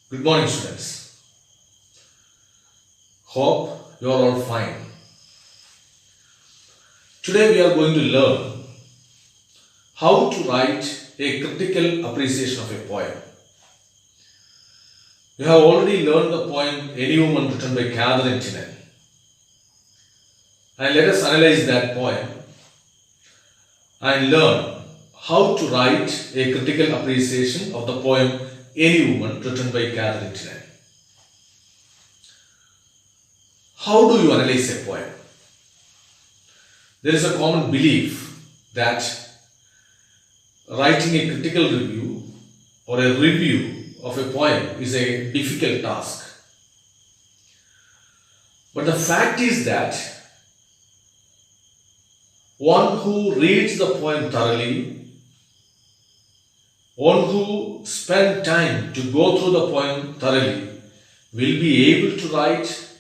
Good morning, students. Hope you are all fine. Today we are going to learn how to write a critical appreciation of a poem. You have already learned the poem Any Woman, written by Katharine Tynan. And let us analyze that poem and learn how to write a critical appreciation of the poem Any Woman, written by Katharine Tynan. How do you analyze a poem? There is a common belief that writing a critical review or a review of a poem is a difficult task. But the fact is that one who reads the poem thoroughly, one who spends time to go through the poem thoroughly, will be able to write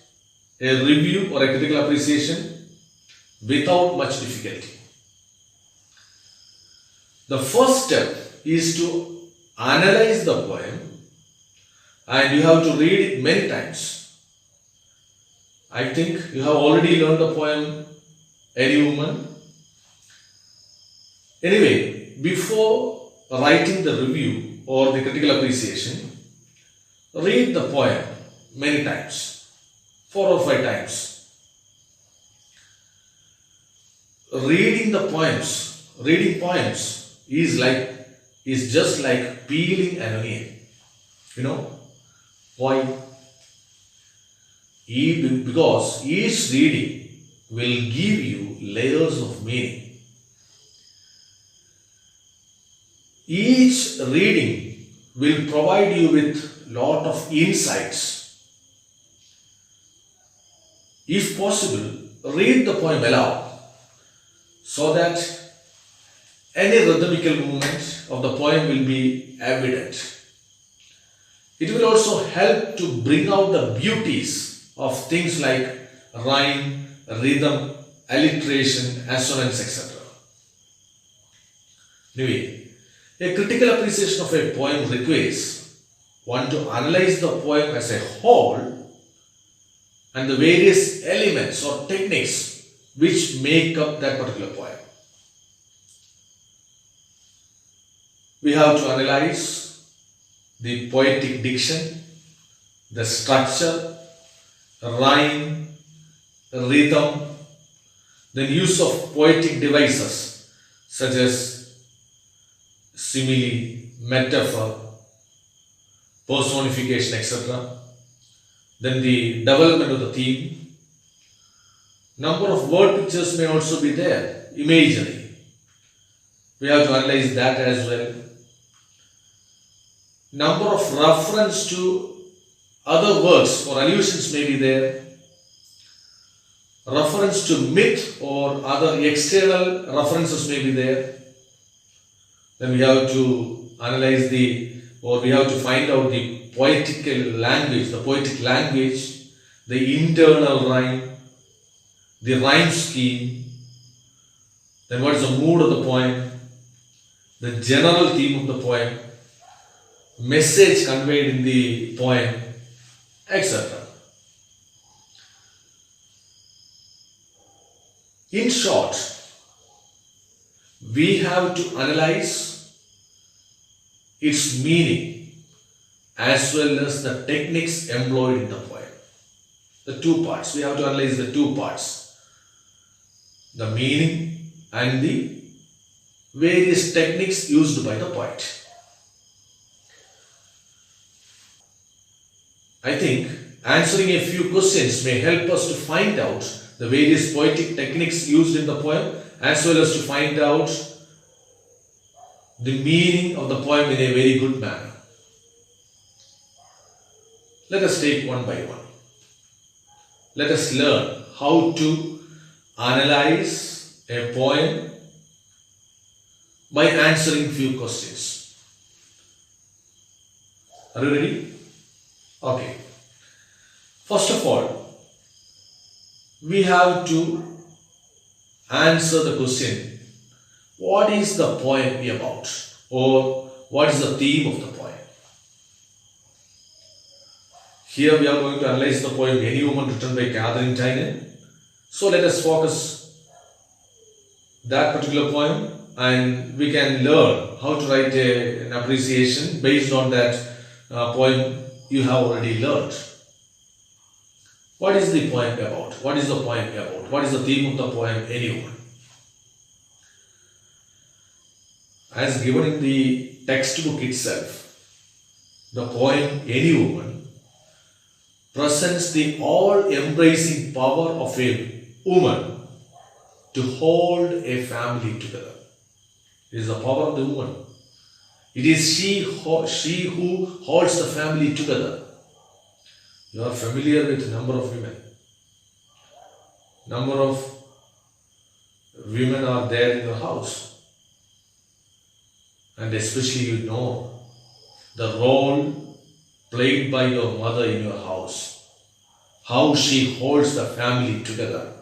a review or a critical appreciation without much difficulty. The first step is to analyze the poem, and you have to read it many times. I think you have already learned the poem Any Woman. Anyway, before writing the review or the critical appreciation, read the poem many times, 4 or 5 times. Reading poems is just like peeling an onion. You know why? Because each reading will give you layers of meaning. Each reading will provide you with lot of insights. If possible, read the poem aloud so that any rhythmical movement of the poem will be evident. It will also help to bring out the beauties of things like rhyme, rhythm, alliteration, assonance, etc. Anyway, a critical appreciation of a poem requires one to analyze the poem as a whole and the various elements or techniques which make up that particular poem. We have to analyze the poetic diction, the structure, rhyme, rhythm, the use of poetic devices such as simile, metaphor, personification, etc. Then the development of the theme. Number of word pictures may also be there, imagery. We have to analyze that as well. Number of reference to other words or allusions may be there. Reference to myth or other external references may be there. Then we have to analyze we have to find out the poetical language, the poetic language, the internal rhyme, the rhyme scheme, then what is the mood of the poem, the general theme of the poem, message conveyed in the poem, etc. In short, we have to analyze its meaning as well as the techniques employed in the poem. The two parts. We have to analyze the two parts. The meaning and the various techniques used by the poet. I think answering a few questions may help us to find out the various poetic techniques used in the poem as well as to find out the meaning of the poem in a very good manner. Let us take one by one. Let us learn how to analyze a poem by answering few questions. Are you ready? Okay. First of all, we have to answer the question, what is the poem about, or what is the theme of the poem? Here we are going to analyze the poem Any Woman, written by Katharine Tynan. So let us focus that particular poem and we can learn how to write an appreciation based on that poem you have already learned. What is the poem about? What is the poem about? What is the theme of the poem Any Woman? As given in the textbook itself, the poem Any Woman presents the all-embracing power of a woman to hold a family together. It is the power of the woman. It is she who holds the family together. You are familiar with number of women. Number of women are there in your house. And especially you know the role played by your mother in your house, how she holds the family together.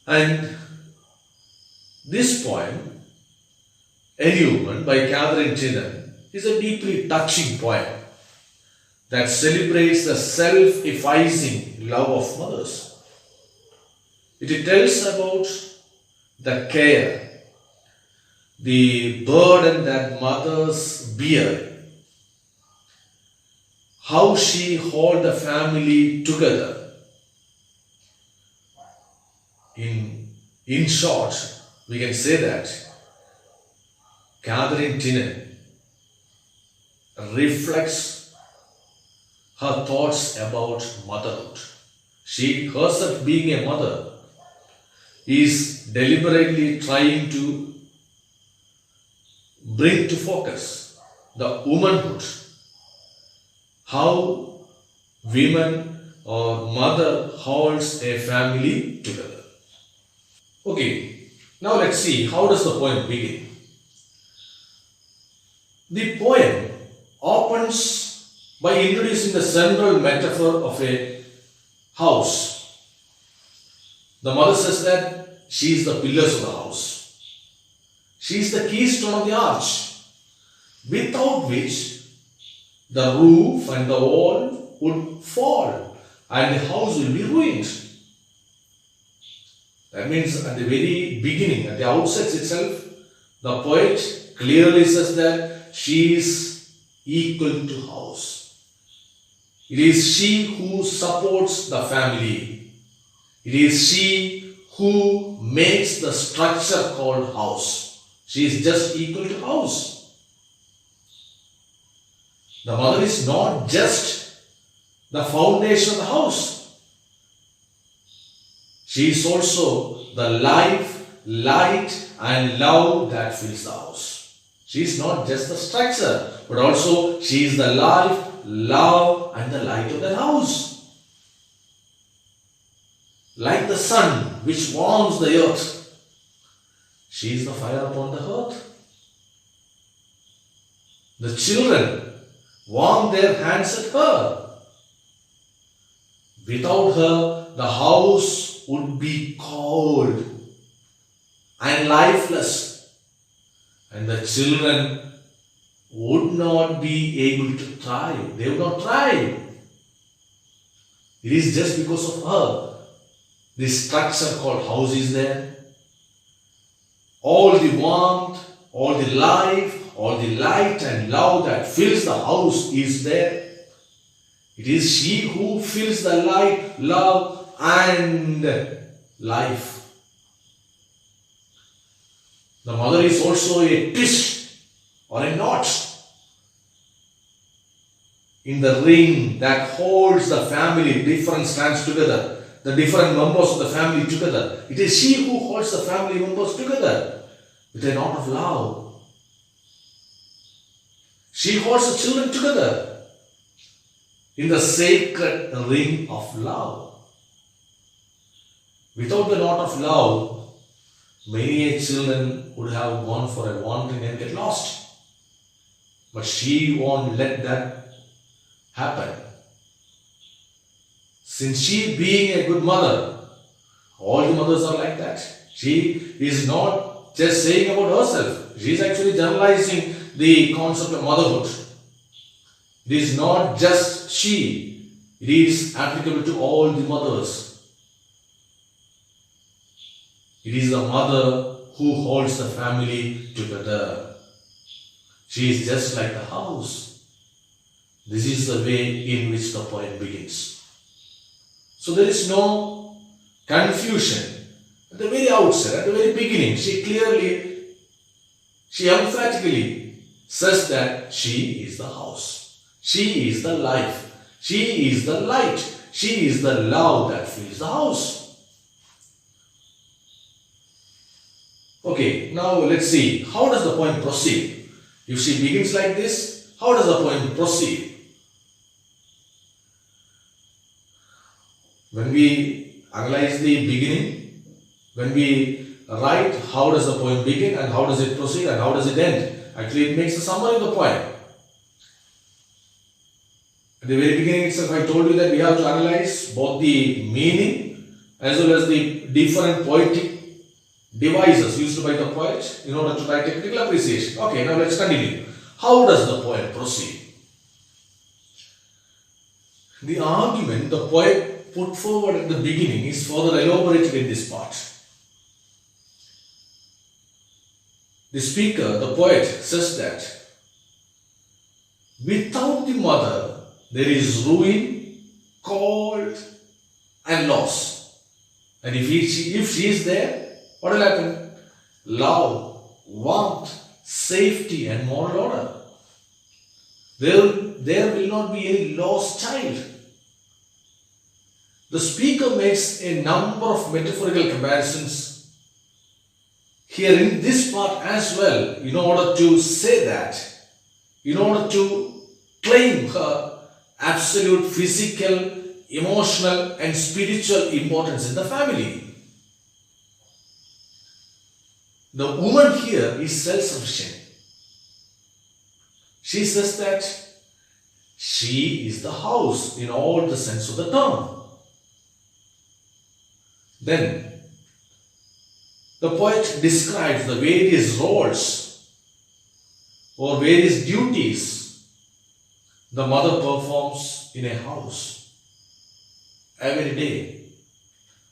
And this poem, Any Woman by Katharine Tynan, is a deeply touching poem that celebrates the self-effacing love of mothers. It tells about the care, the burden that mothers bear, how she holds the family together. In short, we can say that Katharine Tynan reflects her thoughts about motherhood. She herself, being a mother, is deliberately trying to bring to focus the womanhood, how women or mother holds a family together. Okay, now let's see how does the poem begin. The poem opens by introducing the central metaphor of a house. The mother says that she is the pillars of the house. She is the keystone of the arch, without which the roof and the wall would fall and the house will be ruined. That means at the very beginning, at the outset itself, the poet clearly says that she is equal to house. It is she who supports the family. It is she who makes the structure called house. She is just equal to house. The mother is not just the foundation of the house. She is also the life, light and love that fills the house. She is not just the structure, but also she is the life, love and the light of the house. Like the sun which warms the earth, she is the fire upon the earth. The children warm their hands at her. Without her, the house would be cold and lifeless, and the children would not be able to thrive. They would not thrive. It is just because of her this structure called house is there. All the warmth, all the life, all the light and love that fills the house is there. It is she who fills the light, love and life. The mother is also a twist or a knot in the ring that holds the family, different strands together, the different members of the family together. It is she who holds the family members together with a knot of love. She holds the children together in the sacred ring of love. Without the knot of love, many children would have gone for a wandering and get lost. But she won't let that happen. Since she, being a good mother, All the mothers are like that. She is not just saying about herself. She is actually generalizing the concept of motherhood. It is not just she. It is applicable to all the mothers. It is the mother who holds the family together. She is just like the house. This is the way in which the poem begins. So there is no confusion. At the very outset, at the very beginning, she emphatically says that she is the house. She is the life. She is the light. She is the love that fills the house. Okay, now let's see. How does the poem proceed? If she begins like this, how does the poem proceed? When we analyze the beginning, when we write how does the poem begin and how does it proceed and how does it end, actually it makes a summary of the poem. At the very beginning itself, I told you that we have to analyze both the meaning as well as the different poetic devices used by the poet in order to write a critical appreciation. Okay, now let's continue. How does the poem proceed? The argument the poet put forward at the beginning is further elaborated in this part. The speaker, the poet, says that without the mother, there is ruin, cold, and loss. And if she is there, what will happen? Love, warmth, safety, and moral order. There will not be any lost child. The speaker makes a number of metaphorical comparisons here in this part as well, in order to say that, in order to claim her absolute physical, emotional, and spiritual importance in the family. The woman here is self-sufficient. She says that she is the house in all the sense of the term. Then the poet describes the various roles or various duties the mother performs in a house every day.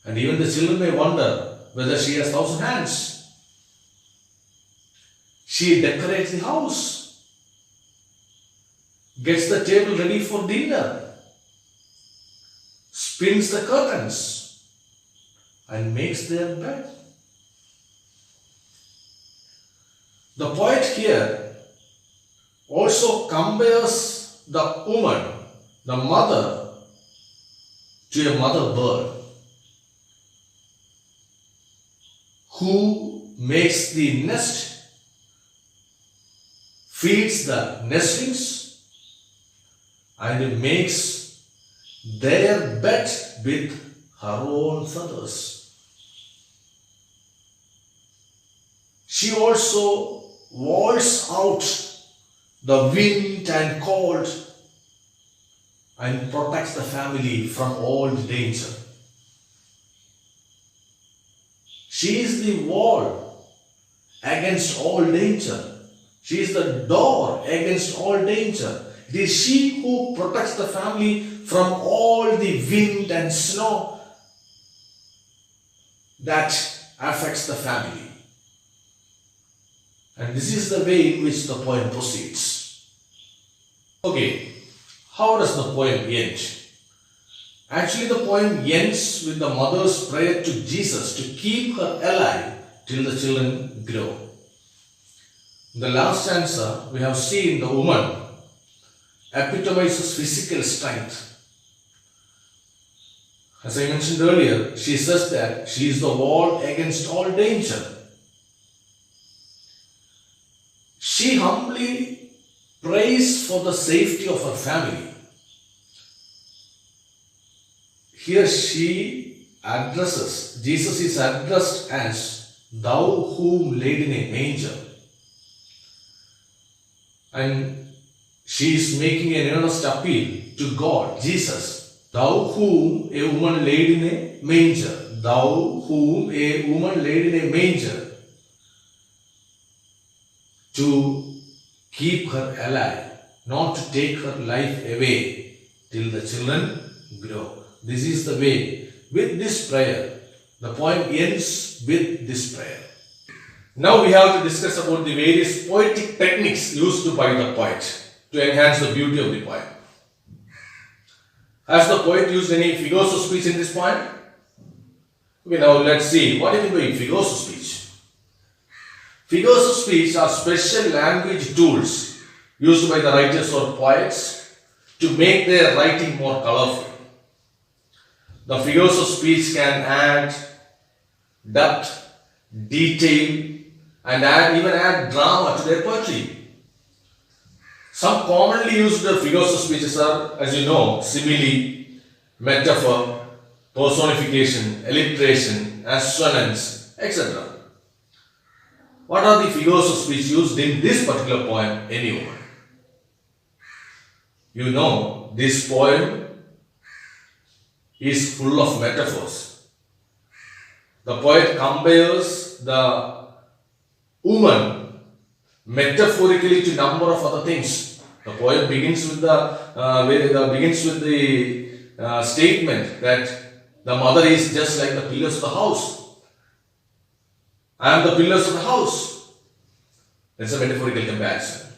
And even the children may wonder whether she has 1,000 hands. She decorates the house, gets the table ready for dinner, spins the curtains, and makes their bed. The poet here also compares the woman, the mother, to a mother bird who makes the nest, feeds the nestlings, and makes their bed with her own feathers. She also walls out the wind and cold and protects the family from all the danger. She is the wall against all danger. She is the door against all danger. It is she who protects the family from all the wind and snow that affects the family. And this is the way in which the poem proceeds. Okay, how does the poem end? Actually, the poem ends with the mother's prayer to Jesus to keep her alive till the children grow. In the last stanza, we have seen the woman epitomizes physical strength. As I mentioned earlier, she says that she is the wall against all danger. She humbly prays for the safety of her family. Here she addresses, Jesus is addressed as thou whom laid in a manger. And she is making an earnest appeal to God, Jesus, thou whom a woman laid in a manger, thou whom a woman laid in a manger to keep her alive, not to take her life away till the children grow. This is the way. With this prayer, the poem ends with this prayer. Now we have to discuss about the various poetic techniques used by the poet to enhance the beauty of the poem. Has the poet used any figures of speech in this poem? Okay, now let's see. What do you mean by figures of speech? Figures of speech are special language tools used by the writers or poets to make their writing more colorful. The figures of speech can add depth, detail, and even add drama to their poetry. Some commonly used figures of speech are, as you know, simile, metaphor, personification, alliteration, assonance, etc. What are the figures of speech used in this particular poem, anyone? You know, this poem is full of metaphors. The poet compares the woman metaphorically to a number of other things. The poem begins with the statement that the mother is just like the pillars of the house. I am the pillars of the house. That's a metaphorical comparison.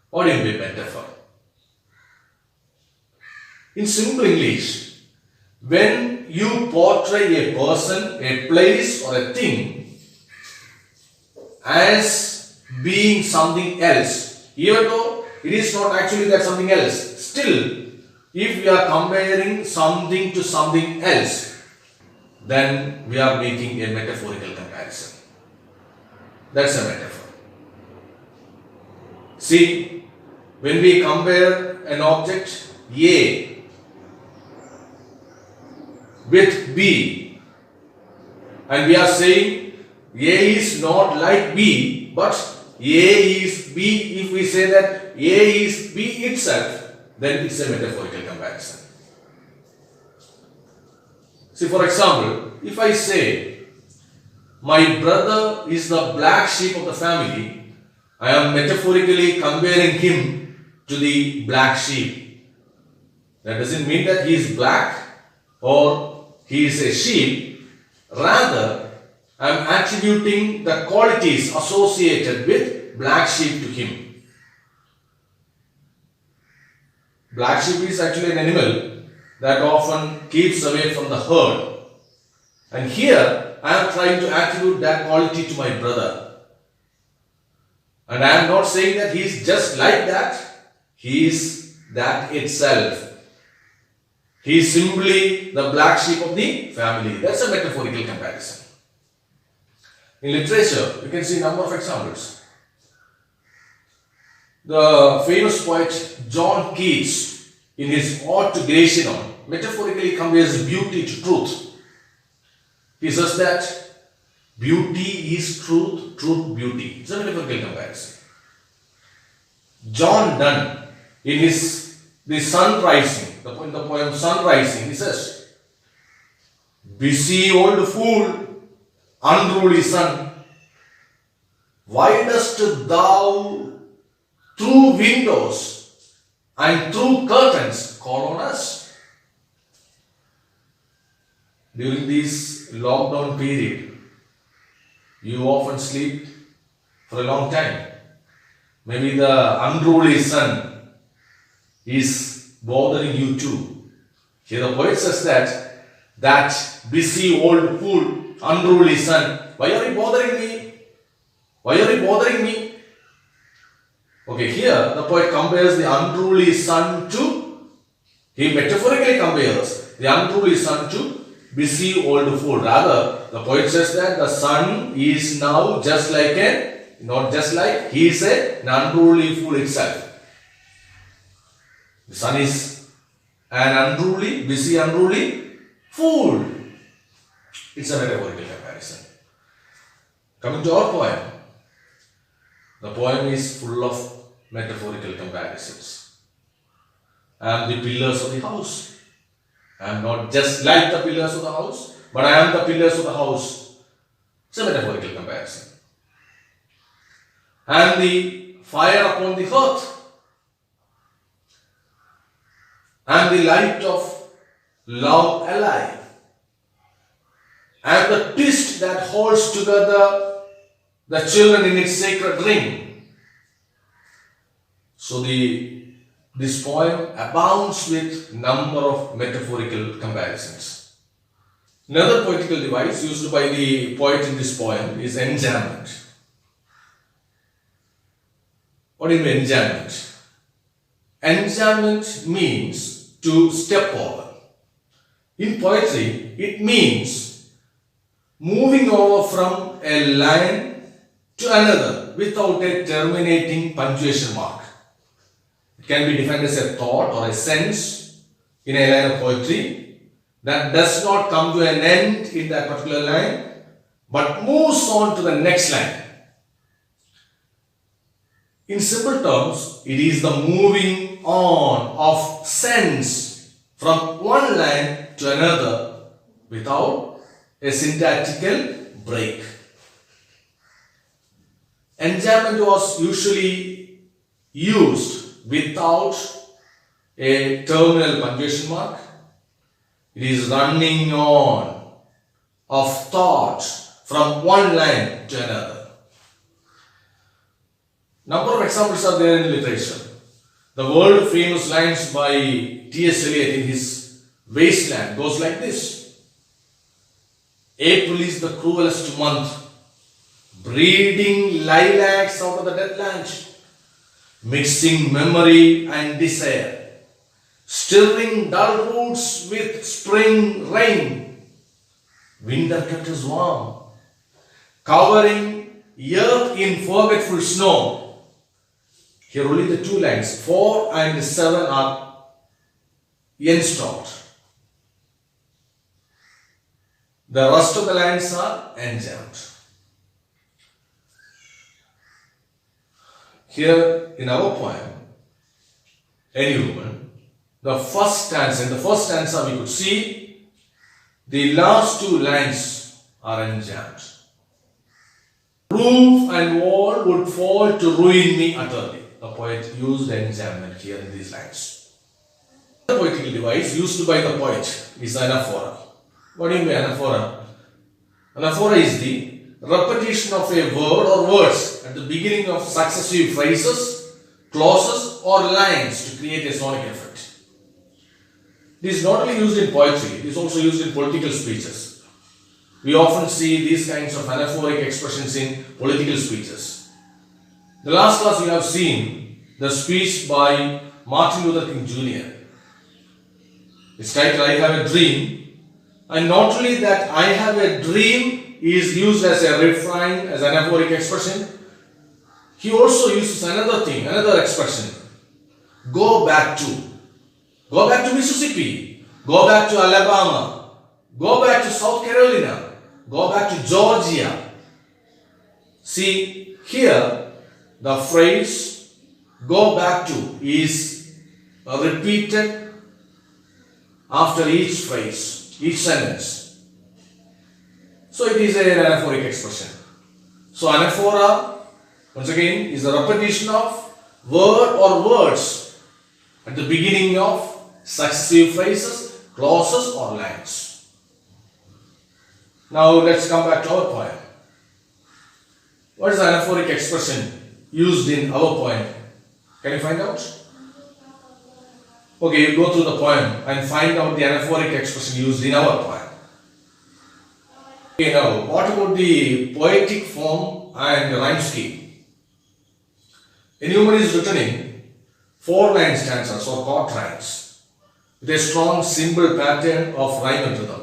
What do you mean by metaphor? In simple English, when you portray a person, a place, or a thing as being something else, even though it is not actually that something else, still, if we are comparing something to something else, then we are making a metaphorical comparison. That's a metaphor. See, when we compare an object A with B, and we are saying A is not like B, but A is B, if we say that A is B itself, then it's a metaphorical comparison. See, for example, if I say my brother is the black sheep of the family, I am metaphorically comparing him to the black sheep. That doesn't mean that he is black or he is a sheep. Rather, I am attributing the qualities associated with black sheep to him. Black sheep is actually an animal that often keeps away from the herd. And here, I am trying to attribute that quality to my brother. And I am not saying that he is just like that. He is that itself. He is simply the black sheep of the family. That's a metaphorical comparison. In literature, you can see a number of examples. The famous poet John Keats, in his Ode to Gratiano, metaphorically compares beauty to truth. He says that beauty is truth, truth beauty. It's a metaphorical comparison. John Donne, in his The Sun Rising, the poem Sun Rising, he says, busy old fool, unruly sun, why dost thou through windows and through curtains call on us? During this lockdown period, you often sleep for a long time. Maybe the unruly sun is bothering you too. Here the poet says that busy old fool, unruly sun, why are you bothering me? Why are you bothering me? Okay, here the poet compares the unruly sun to, he metaphorically compares the unruly sun to busy old fool. Rather, the poet says that the sun is now just like not just like, he is an unruly fool itself. The sun is an unruly, busy unruly fool. It's a metaphorical comparison. Coming to our poem, the poem is full of metaphorical comparisons. I am the pillars of the house. I am not just like the pillars of the house, but I am the pillars of the house. It's a metaphorical comparison. And the fire upon the hearth, and the light of love alive, and the twist that holds together the children in its sacred ring. So this poem abounds with number of metaphorical comparisons. Another poetical device used by the poet in this poem is enjambment. What do you mean enjambment? Enjambment means to step over. In poetry, it means moving over from a line to another without a terminating punctuation mark. It can be defined as a thought or a sense in a line of poetry that does not come to an end in that particular line but moves on to the next line. In simple terms, it is the moving on of sense from one line to another without a syntactical break. Enjambment was usually used without a terminal punctuation mark. It is running on of thought from one line to another. Number of examples are there in literature. The world famous lines by T.S. Eliot in his Wasteland goes like this. April is the cruelest month, breeding lilacs out of the dead land, mixing memory and desire, stirring dull roots with spring rain. Winter kept us warm, covering earth in forgetful snow. Here only the two lines, 4 and 7 are end-stopped. The rest of the lines are enjambed. Here in our poem, Any Woman, the first stanza, in the first stanza we could see the last two lines are enjambed. Roof and wall would fall to ruin me utterly. The poet used enjambment here in these lines. The poetical device used by the poet is anaphora. What do you mean anaphora? Anaphora is the repetition of a word or words at the beginning of successive phrases, clauses or lines to create a sonic effect. It is not only used in poetry, it is also used in political speeches. We often see these kinds of anaphoric expressions in political speeches. The last class we have seen the speech by Martin Luther King Jr. It's titled I Have a Dream, and not only that I have a dream is used as a refrain, as an anaphoric expression, he also uses another thing, another expression. Go back to Mississippi, go back to Alabama, go back to South Carolina, go back to Georgia. See, here the phrase go back to is repeated after each phrase, each sentence. So it is an anaphoric expression. So anaphora, once again, is the repetition of word or words at the beginning of successive phrases, clauses or lines. Now let's come back to our poem. What is the anaphoric expression used in our poem? Can you find out? Okay, you go through the poem and find out the anaphoric expression used in our poem. Okay, now what about the poetic form and rhyme scheme? Any Woman is written in 4-line stanzas or quatrains with a strong symbol pattern of rhyme and rhythm.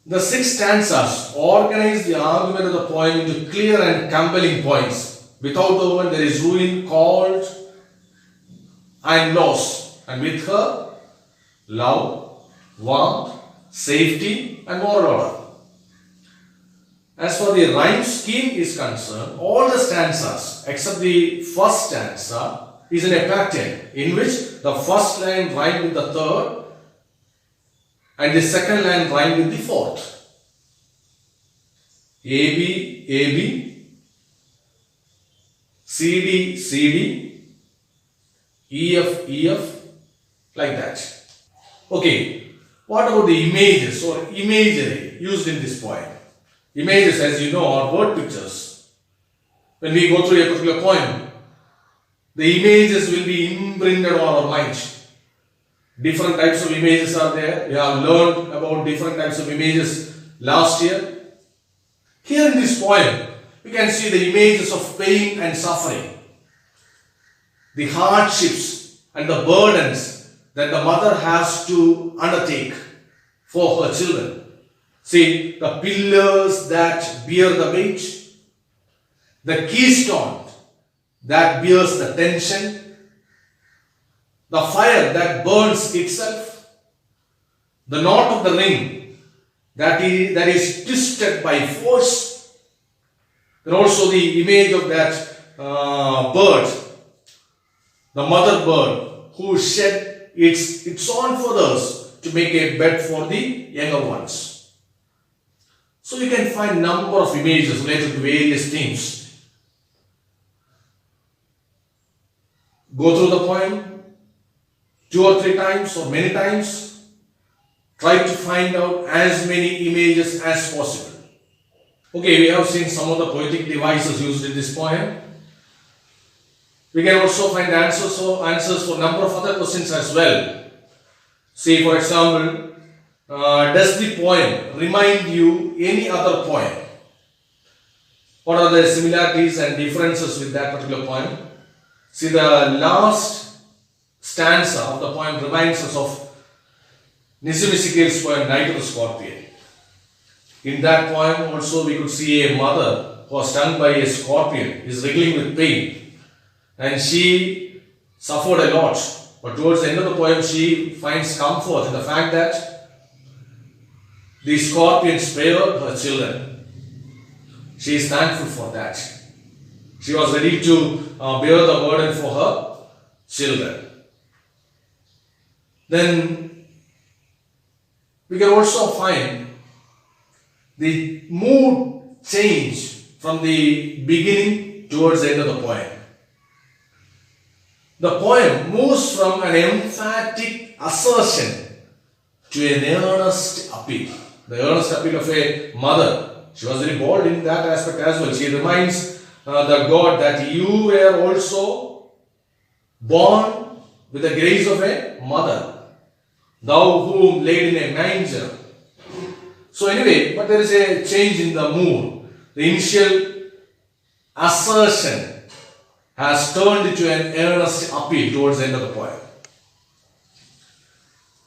The 6 stanzas organize the argument of the poem into clear and compelling points. Without the woman there is ruin, cold and loss, and with her love, warmth, safety and moral order. As for the rhyme scheme is concerned, all the stanzas except the first stanza is in a pattern in which the first line rhymes with the third and the second line rhymed with the fourth. AB, AB, CD, CD, EF, EF, like that. Okay, what about the images or imagery used in this poem? Images, as you know, are word pictures. When we go through a particular poem, the images will be imprinted on our mind. Different types of images are there. We have learned about different types of images last year. Here in this poem, we can see the images of pain and suffering, the hardships and the burdens that the mother has to undertake for her children. See, the pillars that bear the weight, the keystone that bears the tension, the fire that burns itself, the knot of the ring that is twisted by force, and also the image of that bird, the mother bird who shed its own feathers to make a bed for the younger ones. So you can find number of images related to various themes. Go through the poem 2 or 3 times or many times. Try to find out as many images as possible. Okay, we have seen some of the poetic devices used in this poem. We can also find answers for a number of other questions as well. See, for example, does the poem remind you any other poem? What are the similarities and differences with that particular poem? See, the last stanza of the poem reminds us of Nisimisike's poem, Night of the Scorpion. In that poem also we could see a mother who was stung by a scorpion, is wriggling with pain, and she suffered a lot. But towards the end of the poem she finds comfort in the fact that the scorpion spared her children. She is thankful for that. She was ready to bear the burden for her children. Then we can also find the mood change from the beginning towards the end of the poem. The poem moves from an emphatic assertion to an earnest appeal. The earnest appeal of a mother. She was very bold in that aspect as well. She reminds the God that you were also born with the grace of a mother, thou whom laid in a manger. So anyway, but there is a change in the mood. The initial assertion has turned into an earnest appeal towards the end of the poem.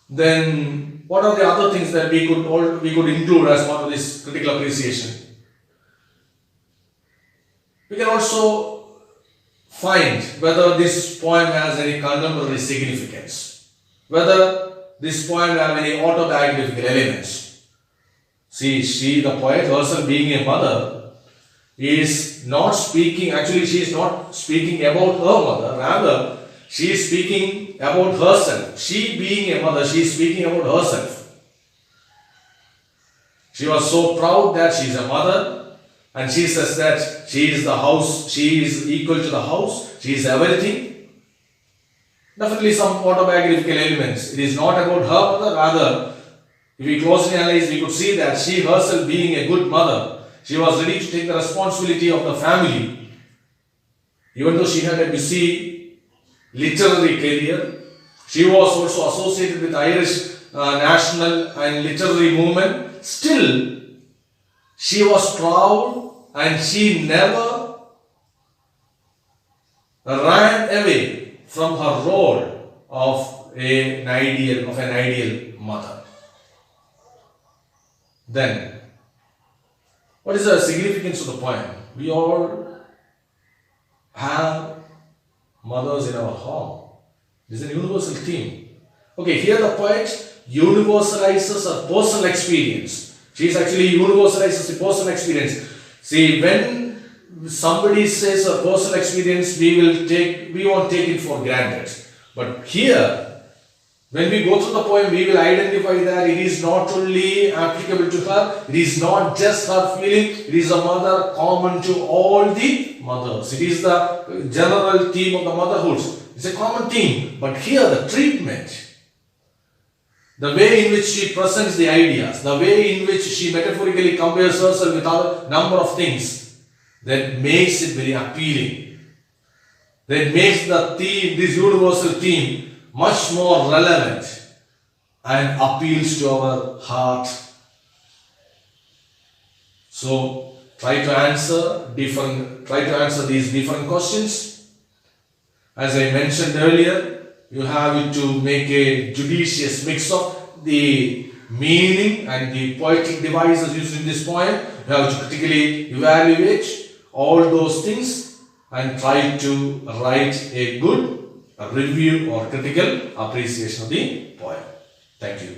Then what are the other things that we could include as part of this critical appreciation? We can also find whether this poem has any contemporary significance, whether this poem has any autobiographical elements. See, the poet herself being a mother is not speaking, actually she is not speaking about her mother, rather she is speaking about herself. She being a mother, she is speaking about herself. She was so proud that she is a mother, and she says that she is the house, she is equal to the house, she is everything. Definitely some autobiographical elements. It is not about her mother, rather, if we closely analyze, we could see that she herself being a good mother, she was ready to take the responsibility of the family. Even though she had a busy literary career, she was also associated with Irish national and literary movement. Still, she was proud and she never ran away from her role of an ideal mother. Then, what is the significance of the poem? We all have mothers in our home. This is a universal theme. Okay, here the poet universalizes a personal experience. She is actually universalizes the personal experience. See, when somebody says a personal experience, we won't take it for granted. But here, When we go through the poem, we will identify that it is not only applicable to her, it is not just her feeling, it is a mother common to all the mothers. It is the general theme of the motherhood. It's a common theme, but here the treatment, the way in which she presents the ideas, the way in which she metaphorically compares herself with other number of things, that makes it very appealing. That makes the theme, this universal theme, much more relevant and appeals to our heart. So try to answer these different questions. As I mentioned earlier, you have to make a judicious mix of the meaning and the poetic devices used in this poem. You have to critically evaluate all those things and try to write a good review or critical appreciation of the poem. Thank you.